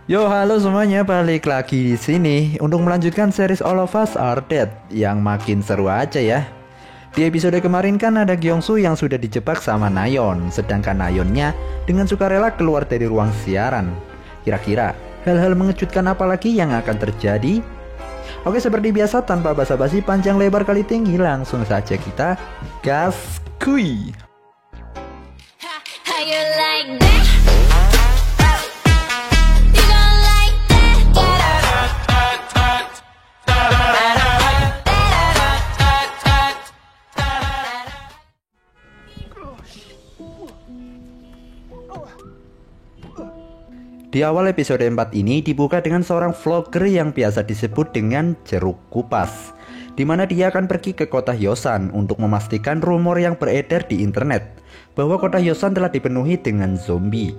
Yo, halo semuanya, balik lagi di sini untuk melanjutkan series All of Us Are Dead yang makin seru aja ya. Di episode kemarin kan ada Gyeongsu yang sudah dijebak sama Nayeon, sedangkan Nayeonnya dengan sukarela keluar dari ruang siaran. Kira-kira hal-hal mengejutkan apa lagi yang akan terjadi? Oke, seperti biasa tanpa basa-basi panjang lebar kali tinggi, langsung saja kita gas kuy. How you like that? You gon' like Di awal episode 4 ini dibuka dengan seorang vlogger yang biasa disebut dengan Jeruk Kupas, di mana dia akan pergi ke kota Hyosan untuk memastikan rumor yang beredar di internet bahwa kota Hyosan telah dipenuhi dengan zombie.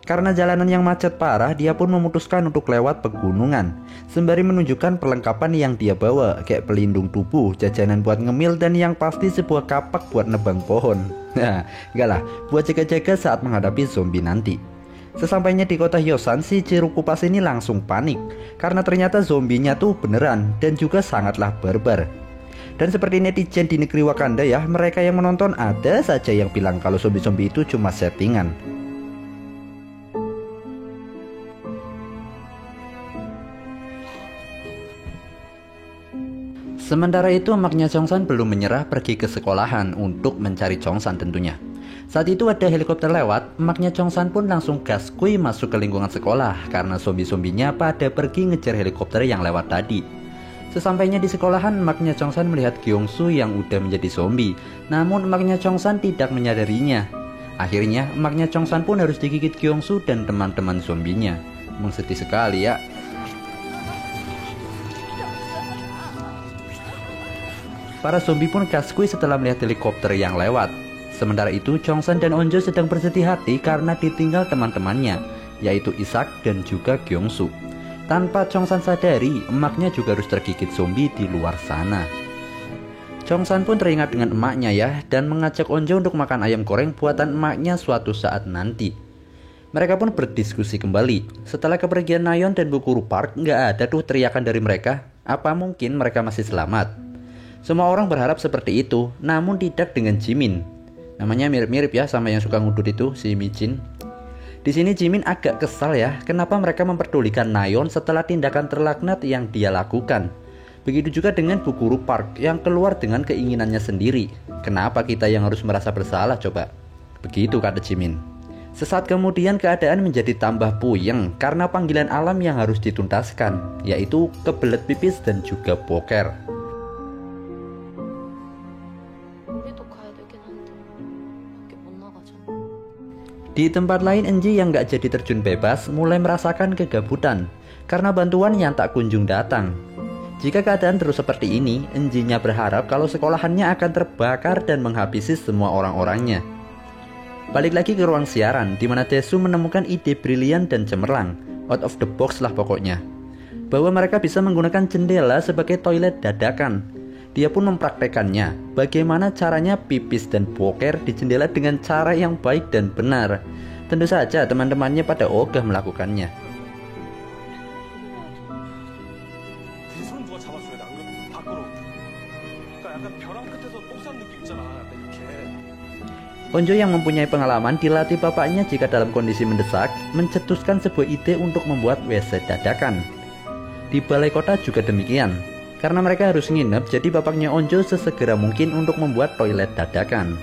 Karena jalanan yang macet parah, dia pun memutuskan untuk lewat pegunungan sembari menunjukkan perlengkapan yang dia bawa, kayak pelindung tubuh, jajanan buat ngemil, dan yang pasti sebuah kapak buat nebang pohon. Nah, enggak lah, buat jaga-jaga saat menghadapi zombie nanti. Sesampainya di kota Hyosan, si Jeruk Kupas ini langsung panik karena ternyata zombinya tuh beneran dan juga sangatlah barbar. Dan seperti netizen di negeri Wakanda ya, mereka yang menonton ada saja yang bilang kalau zombie-zombie itu cuma settingan. Sementara itu emaknya Chongsan belum menyerah, pergi ke sekolahan untuk mencari Chongsan tentunya. Saat itu ada helikopter lewat, emaknya Chongsan pun langsung gaskui masuk ke lingkungan sekolah karena zombie-zombinya pada pergi ngejar helikopter yang lewat tadi. Sesampainya di sekolahan, emaknya Chongsan melihat Gyeongsu yang udah menjadi zombie, namun emaknya Chongsan tidak menyadarinya. Akhirnya emaknya Chongsan pun harus digigit Gyeongsu dan teman-teman zombinya. Emang sedih sekali ya. Para zombie pun gaskui setelah melihat helikopter yang lewat. Sementara itu, Chongsan dan Onjo sedang bersedih hati karena ditinggal teman-temannya, yaitu Isak dan juga Gyeongsu. Tanpa Chongsan sadari, emaknya juga harus tergigit zombie di luar sana. Chongsan pun teringat dengan emaknya ya, dan mengajak Onjo untuk makan ayam goreng buatan emaknya suatu saat nanti. Mereka pun berdiskusi kembali. Setelah kepergian Nayeon dan Bukuru Park, nggak ada tuh teriakan dari mereka. Apa mungkin mereka masih selamat? Semua orang berharap seperti itu, namun tidak dengan Jimin. Namanya mirip-mirip ya sama yang suka ngudut itu, si Mijin. Di sini Jimin agak kesal ya, kenapa mereka memperdulikan Nayeon setelah tindakan terlaknat yang dia lakukan. Begitu juga dengan Bukuru Park yang keluar dengan keinginannya sendiri. Kenapa kita yang harus merasa bersalah coba? Begitu kata Jimin. Sesaat kemudian keadaan menjadi tambah puyeng karena panggilan alam yang harus dituntaskan, yaitu kebelet pipis dan juga boker. Di tempat lain, Enji yang gak jadi terjun bebas mulai merasakan kegabutan karena bantuan yang tak kunjung datang. Jika keadaan terus seperti ini, Enjinya berharap kalau sekolahannya akan terbakar dan menghabisi semua orang-orangnya. Balik lagi ke ruang siaran, di mana Daesu menemukan ide brilian dan cemerlang, out of the box lah pokoknya, bahwa mereka bisa menggunakan jendela sebagai toilet dadakan. Dia pun mempraktekannya, bagaimana caranya pipis dan boker di jendela dengan cara yang baik dan benar. Tentu saja teman-temannya pada ogah melakukannya. Onjo yang mempunyai pengalaman dilatih bapaknya jika dalam kondisi mendesak, mencetuskan sebuah ide untuk membuat WC dadakan. Di balai kota juga demikian. Karena mereka harus nginep, jadi bapaknya Onjo sesegera mungkin untuk membuat toilet dadakan.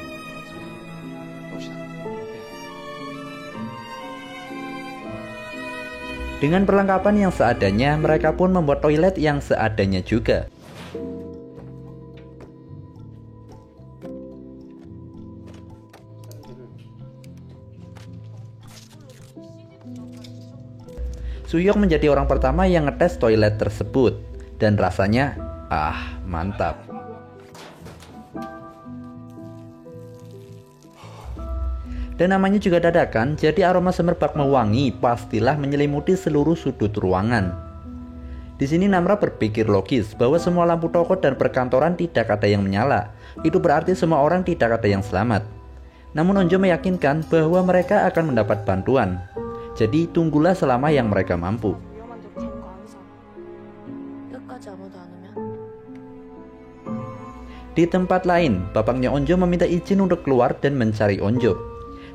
Dengan perlengkapan yang seadanya, mereka pun membuat toilet yang seadanya juga. Suyok menjadi orang pertama yang ngetes toilet tersebut. Dan rasanya, mantap. Dan namanya juga dadakan, jadi aroma semerbak mewangi pastilah menyelimuti seluruh sudut ruangan. Di sini Namra berpikir logis bahwa semua lampu toko dan perkantoran tidak ada yang menyala. Itu berarti semua orang tidak ada yang selamat. Namun Onjo meyakinkan bahwa mereka akan mendapat bantuan. Jadi tunggulah selama yang mereka mampu. 위험한 데로 데리고 안 오잖아. 끝까지 아무도 안 오면? Di tempat lain, bapaknya Onjo meminta izin untuk keluar dan mencari Onjo.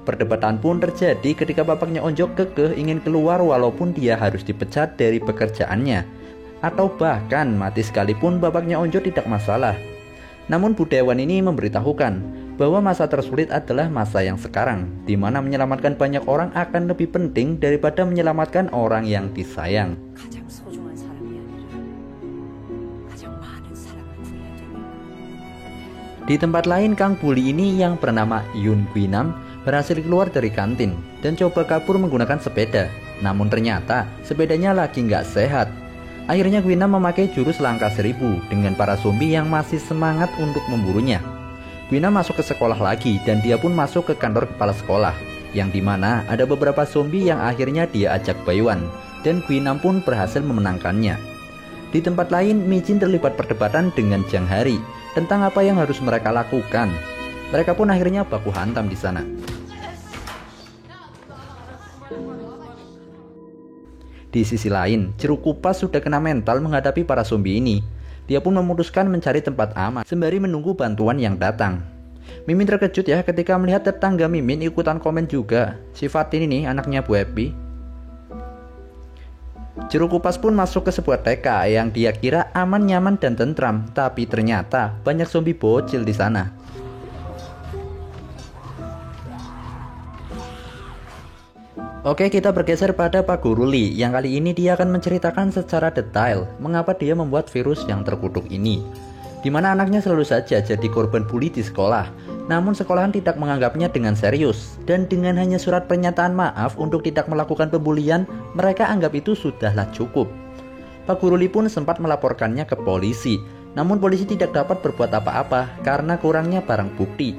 Perdebatan pun terjadi ketika bapaknya Onjo kekeh ingin keluar walaupun dia harus dipecat dari pekerjaannya, atau bahkan mati sekalipun bapaknya Onjo tidak masalah. Namun budayawan ini memberitahukan bahwa masa tersulit adalah masa yang sekarang, di mana menyelamatkan banyak orang akan lebih penting daripada menyelamatkan orang yang disayang. 가장 소중한 사람이 아니라 가장 많은 사람을 구해야 되니까. Di tempat lain, Kang Bully ini yang bernama Yun Guinam berhasil keluar dari kantin dan coba kabur menggunakan sepeda. Namun ternyata sepedanya lagi nggak sehat. Akhirnya Guinam memakai jurus langkah 1000 dengan para zombie yang masih semangat untuk memburunya. Guinam masuk ke sekolah lagi dan dia pun masuk ke kantor kepala sekolah, yang dimana ada beberapa zombie yang akhirnya dia ajak bayuan, dan Guinam pun berhasil memenangkannya. Di tempat lain, Mijin terlibat perdebatan dengan Jang Hari tentang apa yang harus mereka lakukan. Mereka pun akhirnya baku hantam di sana. Di sisi lain, Cirukupas sudah kena mental menghadapi para zombie ini. Dia pun memutuskan mencari tempat aman sembari menunggu bantuan yang datang. Mimin terkejut ya ketika melihat tetangga Mimin ikutan komen juga. Si Fatin ini anaknya Bu Happy. Cirukupas pun masuk ke sebuah TK yang dia kira aman, nyaman, dan tentram, tapi ternyata banyak zombie bocil di sana. Oke, kita bergeser pada Pak Guru Lee yang kali ini dia akan menceritakan secara detail mengapa dia membuat virus yang terkutuk ini. Dimana anaknya selalu saja jadi korban bully di sekolah, namun sekolahan tidak menganggapnya dengan serius. Dan dengan hanya surat pernyataan maaf untuk tidak melakukan pembulian, mereka anggap itu sudahlah cukup. Pak Guru Lee pun sempat melaporkannya ke polisi, namun polisi tidak dapat berbuat apa-apa karena kurangnya barang bukti.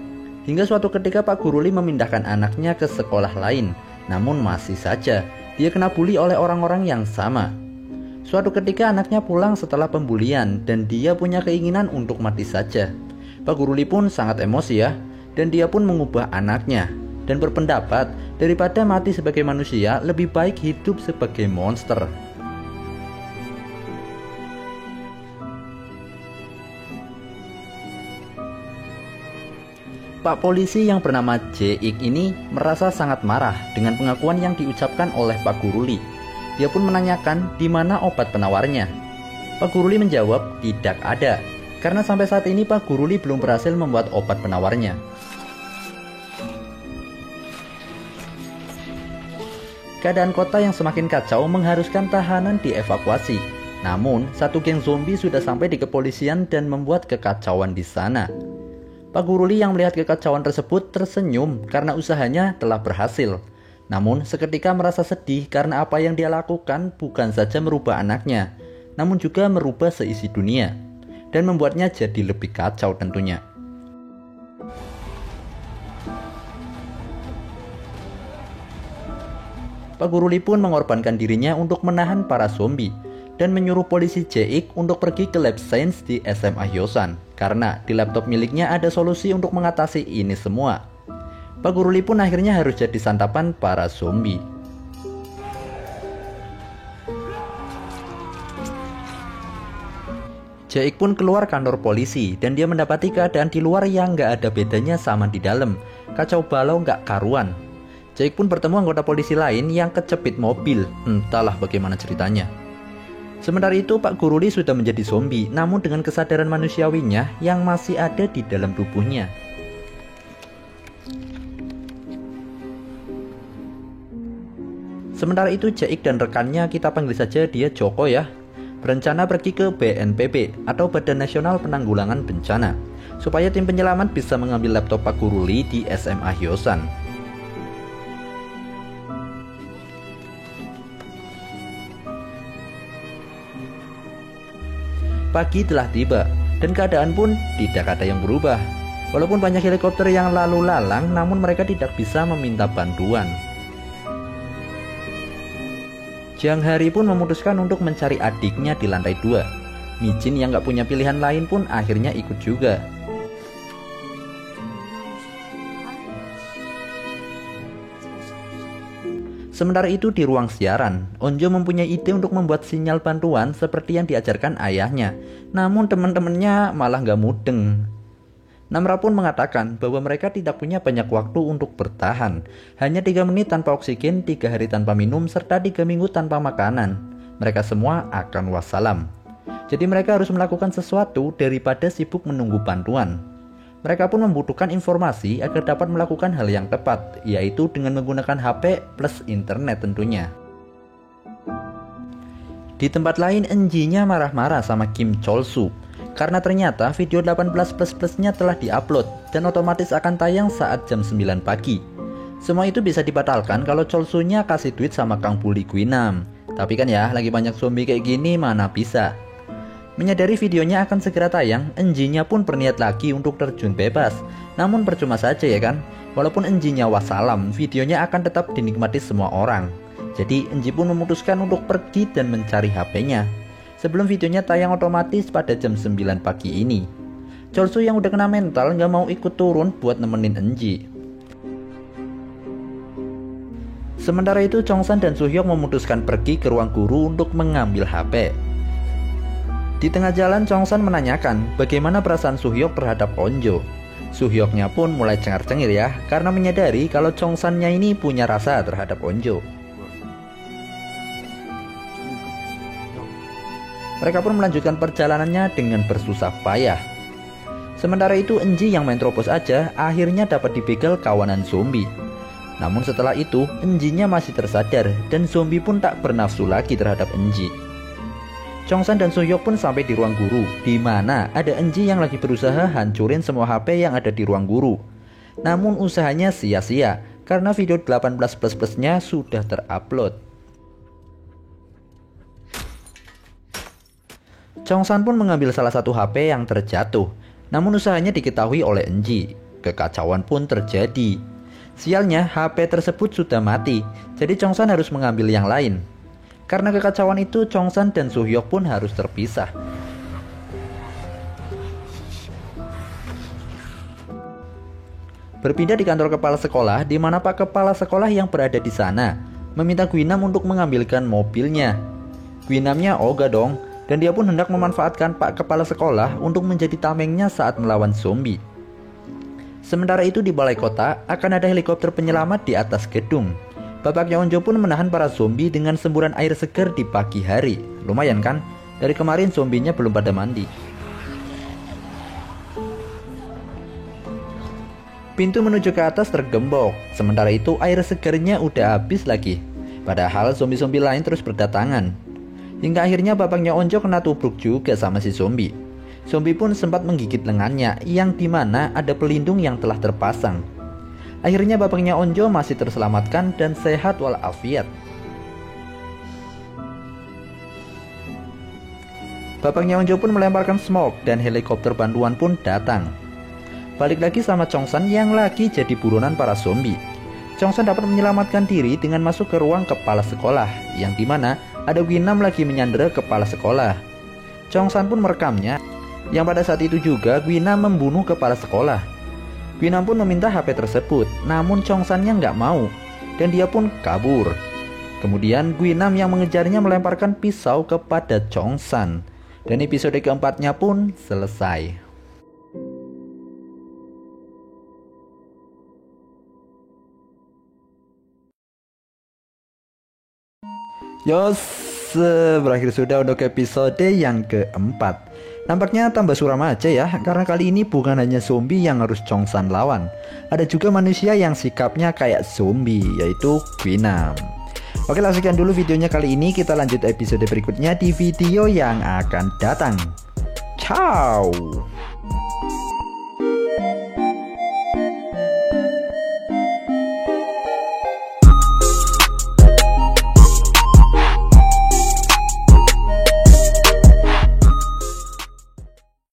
Hingga suatu ketika Pak Guru Lee memindahkan anaknya ke sekolah lain. Namun masih saja dia kena bully oleh orang-orang yang sama. Suatu ketika anaknya pulang setelah pembulian dan dia punya keinginan untuk mati saja. Pak Guru Lee pun sangat emosi ya, dan dia pun mengubah anaknya dan berpendapat daripada mati sebagai manusia lebih baik hidup sebagai monster. Pak polisi yang bernama Jae-ik ini merasa sangat marah dengan pengakuan yang diucapkan oleh Pak Guru Lee. Dia pun menanyakan di mana obat penawarnya. Pak Guru Lee menjawab tidak ada, karena sampai saat ini Pak Guru Lee belum berhasil membuat obat penawarnya. Keadaan kota yang semakin kacau mengharuskan tahanan dievakuasi. Namun, satu geng zombie sudah sampai di kepolisian dan membuat kekacauan di sana. Pak Guru Lee yang melihat kekacauan tersebut tersenyum karena usahanya telah berhasil. Namun seketika merasa sedih karena apa yang dia lakukan bukan saja merubah anaknya, namun juga merubah seisi dunia dan membuatnya jadi lebih kacau tentunya. Pak Guru Lee pun mengorbankan dirinya untuk menahan para zombie dan menyuruh polisi Jae-ik untuk pergi ke lab science di SMA Hyosan karena di laptop miliknya ada solusi untuk mengatasi ini semua. Pak Guru Lee pun akhirnya harus jadi santapan para zombie. Jae-ik pun keluar kantor polisi dan dia mendapati keadaan di luar yang gak ada bedanya sama di dalam. Kacau balau gak karuan. Jae-ik pun bertemu anggota polisi lain yang kecepit mobil, entahlah bagaimana ceritanya. Sementara itu Pak Guru Lee sudah menjadi zombie, namun dengan kesadaran manusiawinya yang masih ada di dalam tubuhnya. Sementara itu Jae-ik dan rekannya, kita panggil saja dia Joko ya, berencana pergi ke BNPB atau Badan Nasional Penanggulangan Bencana, supaya tim penyelamat bisa mengambil laptop Pak Guru Lee di SMA Hyosan. Pagi telah tiba dan keadaan pun tidak ada yang berubah. Walaupun banyak helikopter yang lalu lalang, namun mereka tidak bisa meminta bantuan. Jang Hari pun memutuskan untuk mencari adiknya di lantai 2. Mijin yang gak punya pilihan lain pun akhirnya ikut juga. Sementara itu di ruang siaran, Onjo mempunyai ide untuk membuat sinyal bantuan seperti yang diajarkan ayahnya. Namun teman-temannya malah gak mudeng. Namra pun mengatakan bahwa mereka tidak punya banyak waktu untuk bertahan. Hanya 3 menit tanpa oksigen, 3 hari tanpa minum, serta 3 minggu tanpa makanan. Mereka semua akan wassalam. Jadi mereka harus melakukan sesuatu daripada sibuk menunggu bantuan. Mereka pun membutuhkan informasi agar dapat melakukan hal yang tepat, yaitu dengan menggunakan HP plus internet tentunya. Di tempat lain, Enji-nya marah-marah sama Kim Chol-soo karena ternyata video 18+++-nya telah diupload dan otomatis akan tayang saat jam 9 pagi. Semua itu bisa dibatalkan kalau Chol-soo-nya kasih duit sama Kang Bully Guinam. Tapi kan ya, lagi banyak zombie kayak gini, mana bisa. Menyadari videonya akan segera tayang, Enji-nya pun berniat lagi untuk terjun bebas. Namun percuma saja ya kan. Walaupun Enji-nya wassalam, videonya akan tetap dinikmati semua orang. Jadi Enji pun memutuskan untuk pergi dan mencari HP-nya. Sebelum videonya tayang otomatis pada jam 9 pagi ini. Chol-soo yang udah kena mental gak mau ikut turun buat nemenin Enji. Sementara itu Chongsan dan Soo-hyuk memutuskan pergi ke ruang guru untuk mengambil HP. Di tengah jalan, Chongsan menanyakan bagaimana perasaan Soo-hyuk terhadap Onjo. Soo-hyuknya pun mulai cengar-cengir ya, karena menyadari kalau Chongsannya ini punya rasa terhadap Onjo. Mereka pun melanjutkan perjalanannya dengan bersusah payah. Sementara itu Enji yang main terobos aja akhirnya dapat dibegal kawanan zombie. Namun setelah itu Enji-nya masih tersadar dan zombie pun tak bernafsu lagi terhadap Enji. Chongsan dan Soo-hyuk pun sampai di ruang guru, di mana ada Enji yang lagi berusaha hancurin semua HP yang ada di ruang guru. Namun usahanya sia-sia karena video 18+++-nya sudah terupload. Chongsan pun mengambil salah satu HP yang terjatuh, namun usahanya diketahui oleh Enji. Kekacauan pun terjadi. Sialnya HP tersebut sudah mati, jadi Chongsan harus mengambil yang lain. Karena kekacauan itu, Chongsan dan Soo-hyuk pun harus terpisah. Berpindah di kantor kepala sekolah, di mana Pak Kepala Sekolah yang berada di sana meminta Guinam untuk mengambilkan mobilnya. Guinamnya ogah dong, dan dia pun hendak memanfaatkan Pak Kepala Sekolah untuk menjadi tamengnya saat melawan zombie. Sementara itu di balai kota akan ada helikopter penyelamat di atas gedung. Bapaknya Onjo pun menahan para zombie dengan semburan air segar di pagi hari. Lumayan kan? Dari kemarin zombinya belum pada mandi. Pintu menuju ke atas tergembok. Sementara itu air segarnya udah habis lagi. Padahal zombie-zombie lain terus berdatangan. Hingga akhirnya bapaknya Onjo kena tubruk juga sama si zombie. Zombie pun sempat menggigit lengannya, yang dimana ada pelindung yang telah terpasang. Akhirnya bapaknya Onjo masih terselamatkan dan sehat walafiat. Bapaknya Onjo pun melemparkan smoke dan helikopter bantuan pun datang. Balik lagi sama Chongsan yang lagi jadi buronan para zombie. Chongsan dapat menyelamatkan diri dengan masuk ke ruang kepala sekolah, yang dimana ada Guinam lagi menyandera kepala sekolah. Chongsan pun merekamnya, yang pada saat itu juga Guinam membunuh kepala sekolah. Guinam pun meminta HP tersebut, namun Chongsannya nggak mau, dan dia pun kabur. Kemudian Guinam yang mengejarnya melemparkan pisau kepada Chongsan, dan episode keempatnya pun selesai. Yos, berakhir sudah untuk episode yang keempat. Nampaknya tambah suram aja ya, karena kali ini bukan hanya zombie yang harus Chongsan lawan. Ada juga manusia yang sikapnya kayak zombie, yaitu Guinam. Oke lah, sekian dulu videonya kali ini. Kita lanjut episode berikutnya di video yang akan datang. Ciao.